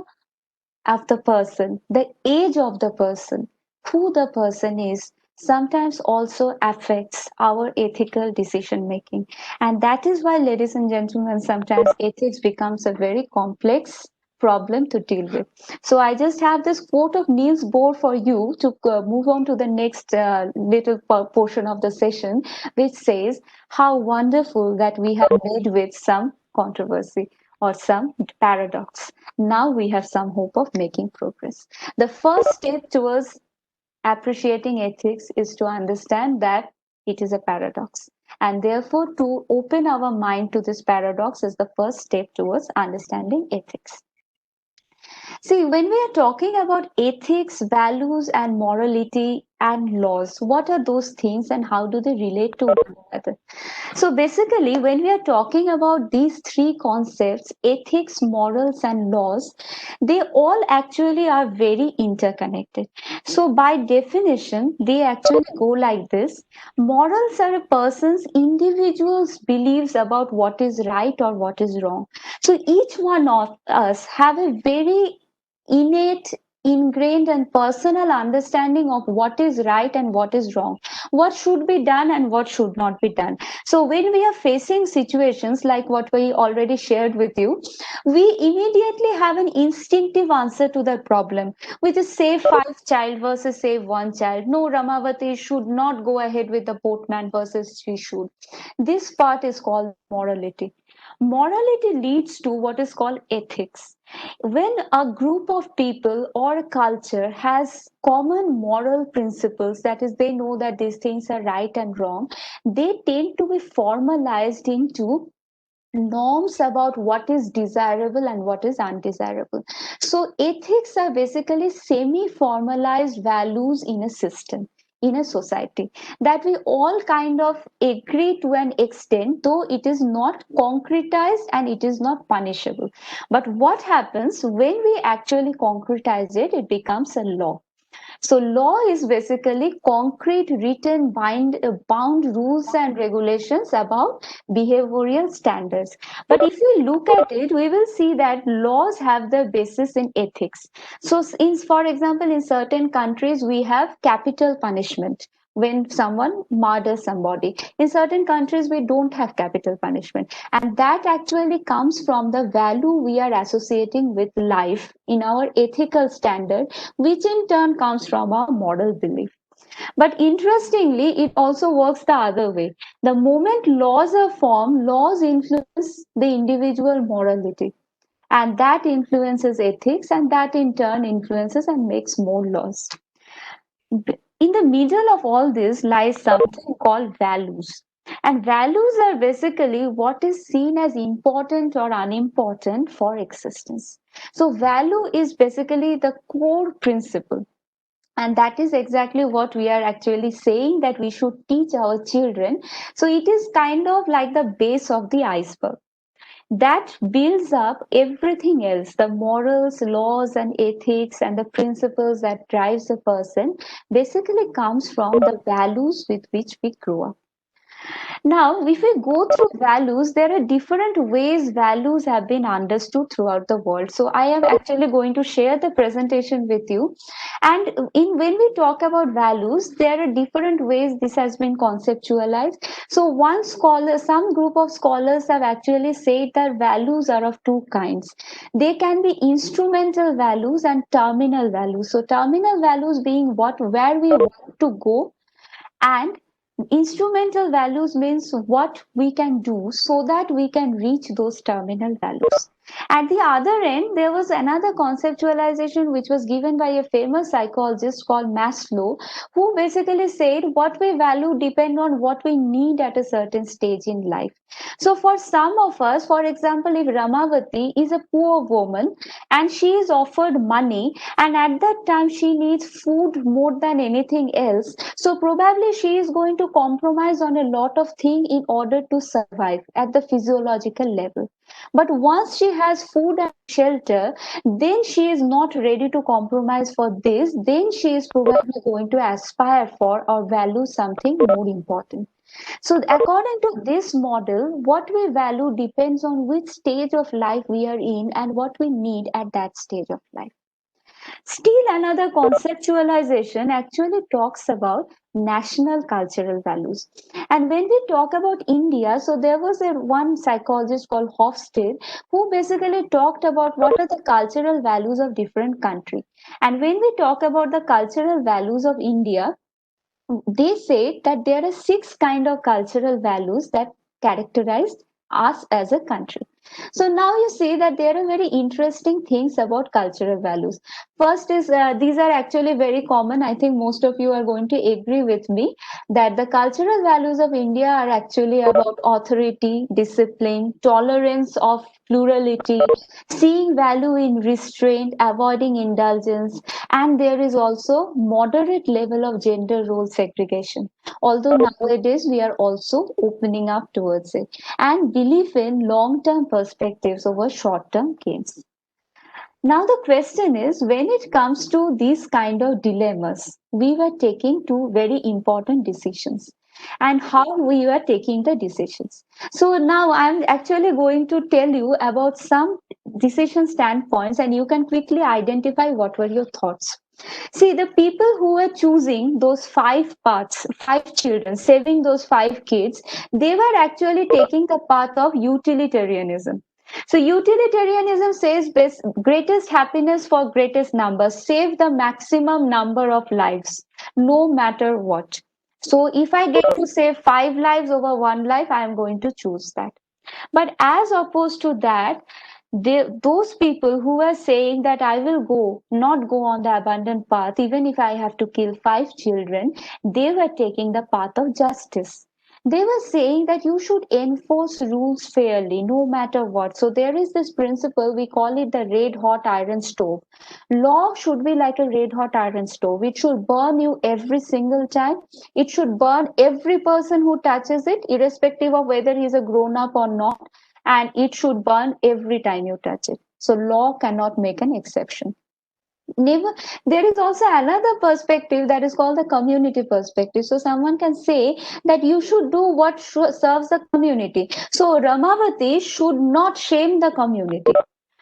of the person, the age of the person, who the person is, sometimes also affects our ethical decision making. And that is why, ladies and gentlemen, sometimes ethics becomes a very complex problem to deal with. So I just have this quote of Niels Bohr for you to move on to the next little portion of the session, which says, how wonderful that we have made with some controversy or some paradox. Now we have some hope of making progress. The first step towards appreciating ethics is to understand that it is a paradox. And therefore, to open our mind to this paradox is the first step towards understanding ethics. See, when we are talking about ethics, values, and morality and laws, what are those things and how do they relate to one another? So, basically, when we are talking about these three concepts, ethics, morals, and laws, they all actually are very interconnected. So, by definition, they actually go like this. Morals are a person's individual's beliefs about what is right or what is wrong. So, each one of us have a very innate, ingrained, and personal understanding of what is right and what is wrong, what should be done and what should not be done. So when we are facing situations like what we already shared with you, we immediately have an instinctive answer to that problem, which is save 5 child versus save 1 child. No, Ramavati should not go ahead with the boatman versus she should. This part is called morality. Morality leads to what is called ethics. When a group of people or a culture has common moral principles, that is, they know that these things are right and wrong, they tend to be formalized into norms about what is desirable and what is undesirable. So ethics are basically semi-formalized values in a system, in a society, that we all kind of agree to an extent, though it is not concretized and it is not punishable. But what happens when we actually concretize it, it becomes a law. So law is basically concrete written bound rules and regulations about behavioral standards. But if we look at it, we will see that laws have their basis in ethics. So for example, in certain countries, we have capital punishment when someone murders somebody. In certain countries, we don't have capital punishment. And that actually comes from the value we are associating with life in our ethical standard, which in turn comes from our moral belief. But interestingly, it also works the other way. The moment laws are formed, laws influence the individual morality. And that influences ethics, and that in turn influences and makes more laws. In the middle of all this lies something called values. And values are basically what is seen as important or unimportant for existence. So, value is basically the core principle. And that is exactly what we are actually saying that we should teach our children. So, it is kind of like the base of the iceberg that builds up everything else, the morals, laws, and ethics, and the principles that drives a person basically comes from the values with which we grow up. Now, if we go through values, there are different ways values have been understood throughout the world. So, I am actually going to share the presentation with you. And when we talk about values, there are different ways this has been conceptualized. So, some group of scholars have actually said that values are of two kinds. They can be instrumental values and terminal values. So, terminal values being where we want to go, and instrumental values means what we can do so that we can reach those terminal values. At the other end, there was another conceptualization which was given by a famous psychologist called Maslow, who basically said what we value depend on what we need at a certain stage in life. So for some of us, for example, if Ramavati is a poor woman and she is offered money, and at that time she needs food more than anything else, so probably she is going to compromise on a lot of things in order to survive at the physiological level. But once she has food and shelter, then she is not ready to compromise for this. Then she is probably going to aspire for or value something more important. So, according to this model, what we value depends on which stage of life we are in and what we need at that stage of life. Still, another conceptualization actually talks about national cultural values. And when we talk about India, so there was one psychologist called Hofstede who basically talked about what are the cultural values of different countries. And when we talk about the cultural values of India, they say that there are 6 kind of cultural values that characterize us as a country. So now you see that there are very interesting things about cultural values. First is these are actually very common. I think most of you are going to agree with me that the cultural values of India are actually about authority, discipline, tolerance of plurality, seeing value in restraint, avoiding indulgence, and there is also moderate level of gender role segregation. Although nowadays we are also opening up towards it, and belief in long-term perspectives over short-term gains. Now the question is, when it comes to these kind of dilemmas, we were taking two very important decisions and how we were taking the decisions. So now I'm actually going to tell you about some decision standpoints and you can quickly identify what were your thoughts. See, the people who were choosing those 5 paths, 5 children, saving those 5 kids, they were actually taking the path of utilitarianism. So utilitarianism says greatest happiness for greatest number, save the maximum number of lives, no matter what. So if I get to save 5 lives over 1 life, I am going to choose that. But as opposed to that, those people who were saying that I will not go on the abundant path, even if I have to kill 5 children, they were taking the path of justice. They were saying that you should enforce rules fairly, no matter what. So there is this principle, we call it the red hot iron stove. Law should be like a red hot iron stove. It should burn you every single time. It should burn every person who touches it, irrespective of whether he's a grown up or not, and it should burn every time you touch it. So law cannot make an exception. Never. There is also another perspective that is called the community perspective. So someone can say that you should do what serves the community. So Ramavati should not shame the community.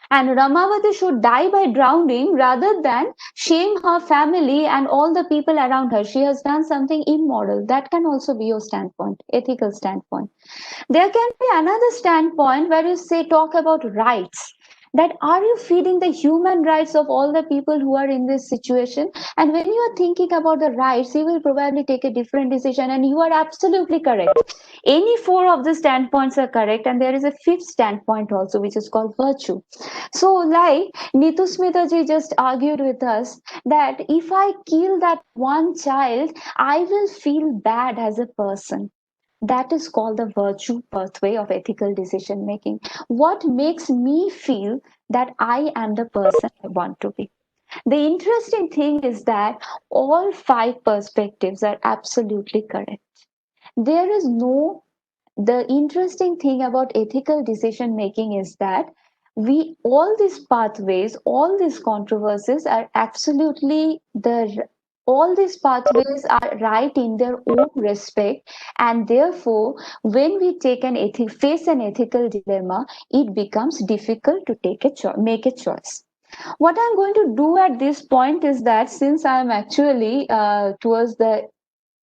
And Ramavati should die by drowning rather than shame her family and all the people around her. She has done something immoral. That can also be your standpoint, ethical standpoint. There can be another standpoint where you say, talk about rights. That are you feeding the human rights of all the people who are in this situation? And when you are thinking about the rights, you will probably take a different decision. And you are absolutely correct. Any 4 of the standpoints are correct. And there is a 5th standpoint also, which is called virtue. So like Neetu Smita ji just argued with us that if I kill that one child, I will feel bad as a person. That is called the virtue pathway of ethical decision making. What makes me feel that I am the person I want to be? The interesting thing is that all 5 perspectives are absolutely correct. There is no, the interesting thing about ethical decision making is that all these pathways, all these controversies are absolutely all these pathways are right in their own respect, and therefore when we face an ethical dilemma, it becomes difficult to make a choice. What I'm going to do at this point is that, since I'm actually towards the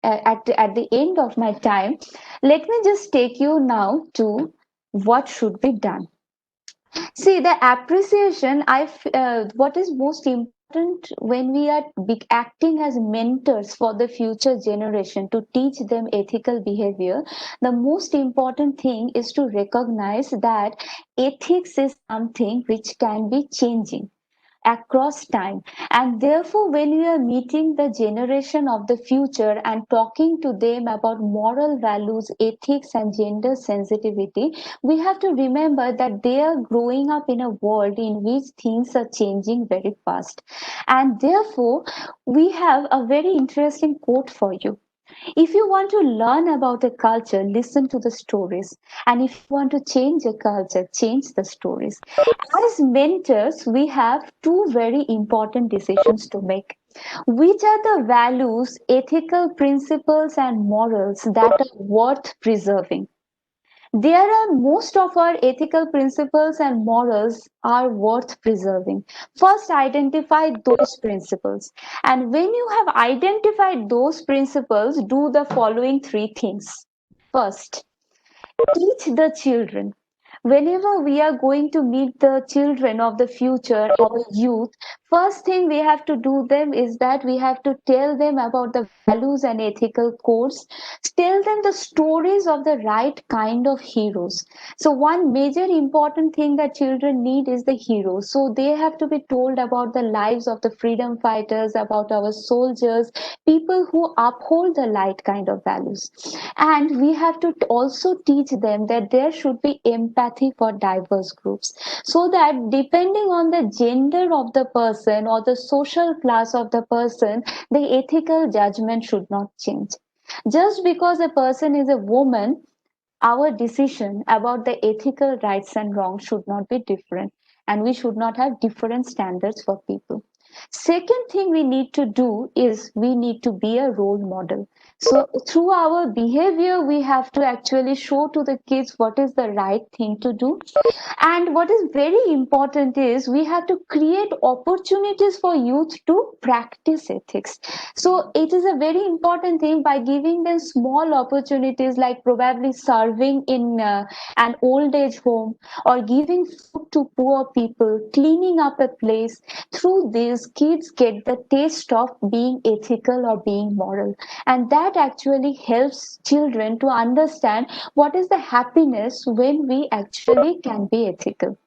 at the end of my time, let me just take you now to what should be done. See, the appreciation, what is most important when we are acting as mentors for the future generation to teach them ethical behavior, the most important thing is to recognize that ethics is something which can be changing across time, and therefore when we are meeting the generation of the future and talking to them about moral values, ethics and gender sensitivity, we have to remember that they are growing up in a world in which things are changing very fast. And therefore we have a very interesting quote for you. If you want to learn about a culture, listen to the stories. And if you want to change a culture, change the stories. As mentors, we have 2 very important decisions to make. Which are the values, ethical principles, and morals that are worth preserving? Most of our ethical principles and morals are worth preserving. First, identify those principles. And when you have identified those principles, do the following 3 things. First, teach the children. Whenever we are going to meet the children of the future, our youth, first thing we have to do them is that we have to tell them about the values and ethical codes, tell them the stories of the right kind of heroes. So one major important thing that children need is the heroes. So they have to be told about the lives of the freedom fighters, about our soldiers, people who uphold the light kind of values. And we have to also teach them that there should be empathy for diverse groups, so that depending on the gender of the person or the social class of the person, the ethical judgment should not change. Just because a person is a woman, our decision about the ethical rights and wrongs should not be different, and we should not have different standards for people. Second thing we need to do is we need to be a role model. So through our behavior, we have to actually show to the kids what is the right thing to do. And what is very important is we have to create opportunities for youth to practice ethics. So it is a very important thing by giving them small opportunities, like probably serving in an old age home, or giving food to poor people, cleaning up a place. Through this, kids get the taste of being ethical or being moral. And that that actually helps children to understand what is the happiness when we actually can be ethical.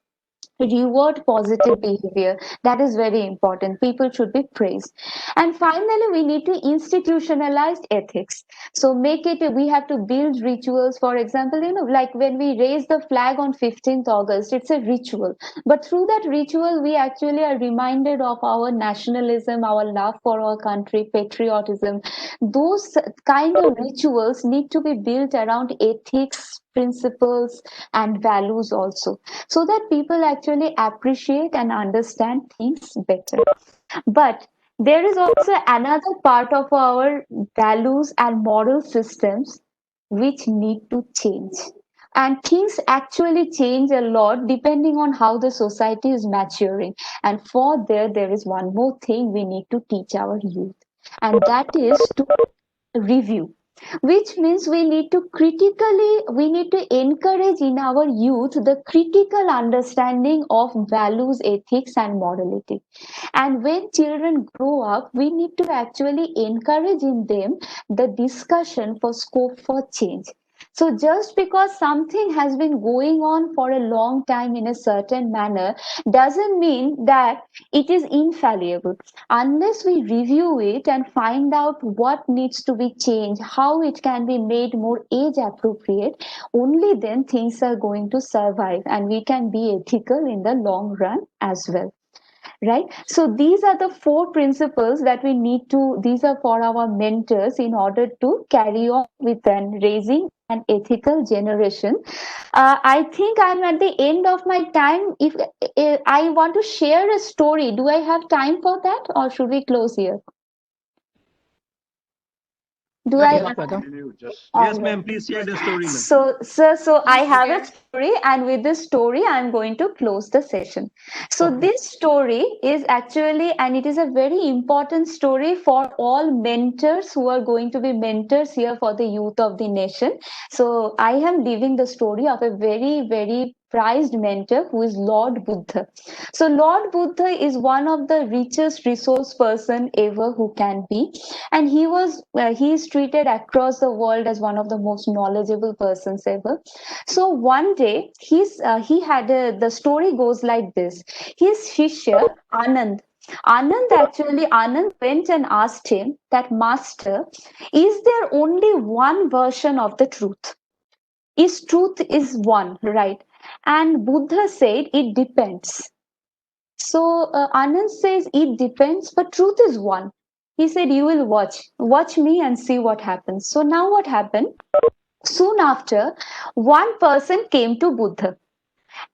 Reward positive behavior. That is very important. People should be praised. And finally, we need to institutionalize ethics. So make it, we have to build rituals. For example, like when we raise the flag on 15th August, it's a ritual. But through that ritual, we actually are reminded of our nationalism, our love for our country, patriotism. Those kind of rituals need to be built around ethics, principles, and values also, so that people actually appreciate and understand things better. But there is also another part of our values and moral systems which need to change. And things actually change a lot depending on how the society is maturing. And for there is one more thing we need to teach our youth, and that is to review, which means we need to encourage in our youth the critical understanding of values, ethics, and morality. And when children grow up, we need to actually encourage in them the discussion for scope for change. So just because something has been going on for a long time in a certain manner doesn't mean that it is infallible. Unless we review it and find out what needs to be changed, how it can be made more age appropriate, only then things are going to survive and we can be ethical in the long run as well. Right? So these are the 4 principles that we need to, these are for our mentors in order to carry on with raising an ethical generation. I think I'm at the end of my time. If I want to share a story, do I have time for that, or should we close here? Do I? Yes, ma'am. Please share the story, ma'am. So I have a story, and with this story, I'm going to close the session. So this story is actually, and it is a very important story for all mentors who are going to be mentors here for the youth of the nation. So I am leaving the story of a very, very prized mentor who is Lord Buddha. So Lord Buddha is one of the richest resource person ever who can be, and he is treated across the world as one of the most knowledgeable persons ever. So one day the story goes like this. His shishya Anand went and asked him that, Master, is there only one version of the truth? Is truth is one, right? And Buddha said, it depends. So Anand says, it depends, but truth is one. He said, you will watch me and see what happens. So now what happened? Soon after, one person came to Buddha,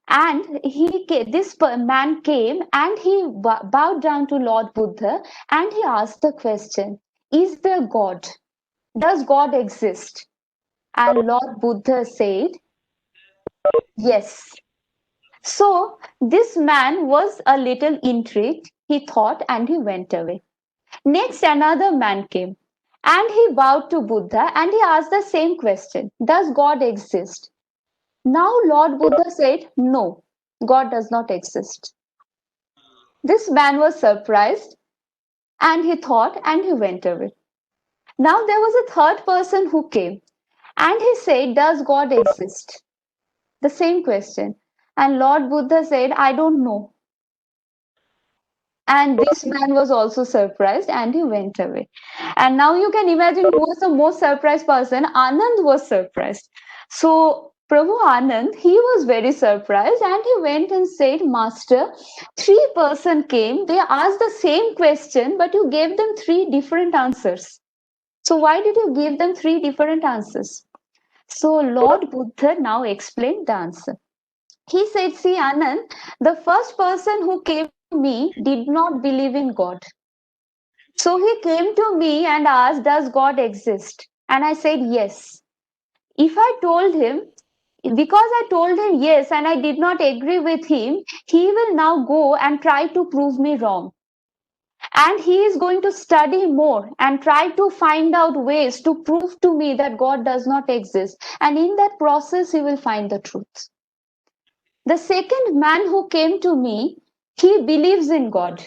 and this man came and he bowed down to Lord Buddha, and he asked the question, is there God? Does God exist? And Lord Buddha said, yes. So this man was a little intrigued. He thought and he went away. Next, another man came and he bowed to Buddha and he asked the same question, does God exist? Now Lord Buddha said, no, God does not exist. This man was surprised and he thought and he went away. Now there was a third person who came and he said, does God exist? The same question. And Lord Buddha said, I don't know. And this man was also surprised and he went away. And now you can imagine who was the most surprised person. Anand was surprised. So Prabhu Anand, he was very surprised and he went and said, Master, 3 persons came, they asked the same question, but you gave them 3 different answers. So why did you give them 3 different answers? So Lord Buddha now explained the answer. He said, see Anand, the first person who came to me did not believe in God. So he came to me and asked, does God exist? And I said, yes. If I told him, because I told him yes and I did not agree with him, he will now go and try to prove me wrong. And he is going to study more and try to find out ways to prove to me that God does not exist. And in that process, he will find the truth. The second man who came to me, he believes in God.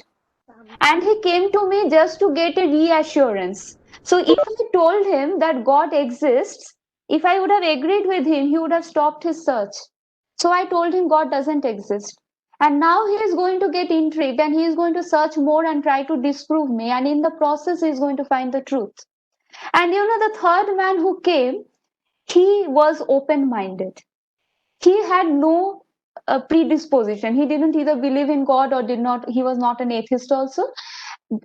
And he came to me just to get a reassurance. So if I told him that God exists, if I would have agreed with him, he would have stopped his search. So I told him God doesn't exist. And now he is going to get intrigued and he is going to search more and try to disprove me. And in the process, he is going to find the truth. And the third man who came, he was open minded. He had no predisposition. He didn't either believe in God or did not. He was not an atheist also.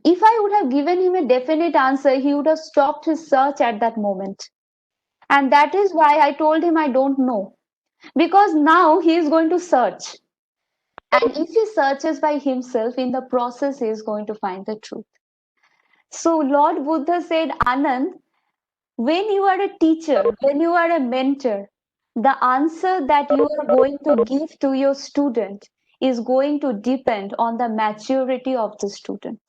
If I would have given him a definite answer, he would have stopped his search at that moment. And that is why I told him I don't know. Because now he is going to search. And if he searches by himself, in the process, he is going to find the truth. So Lord Buddha said, Anand, when you are a teacher, when you are a mentor, the answer that you are going to give to your student is going to depend on the maturity of the student.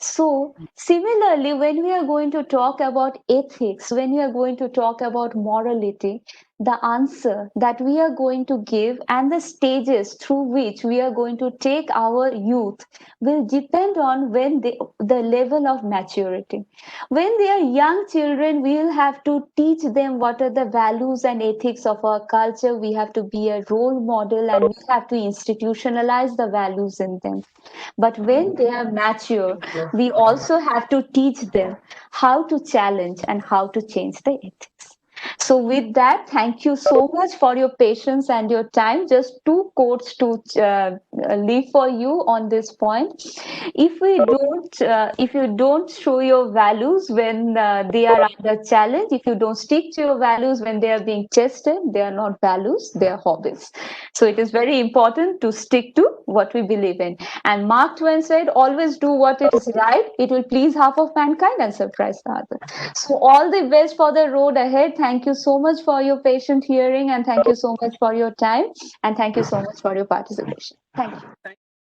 So, similarly, when we are going to talk about ethics, when we are going to talk about morality, the answer that we are going to give and the stages through which we are going to take our youth will depend on the level of maturity. When they are young children, we will have to teach them what are the values and ethics of our culture. We have to be a role model and we have to institutionalize the values in them. But when they are mature, we also have to teach them how to challenge and how to change the ethics. So with that, thank you so much for your patience and your time. Just two quotes to leave for you on this point. If you don't show your values when they are under challenge, if you don't stick to your values when they are being tested, they are not values, they are hobbies. So it is very important to stick to what we believe in. And Mark Twain said, always do what is right. It will please half of mankind and surprise the other. So all the best for the road ahead. Thank you so much for your patient hearing and thank you so much for your time and thank you so much for your participation. Thank you.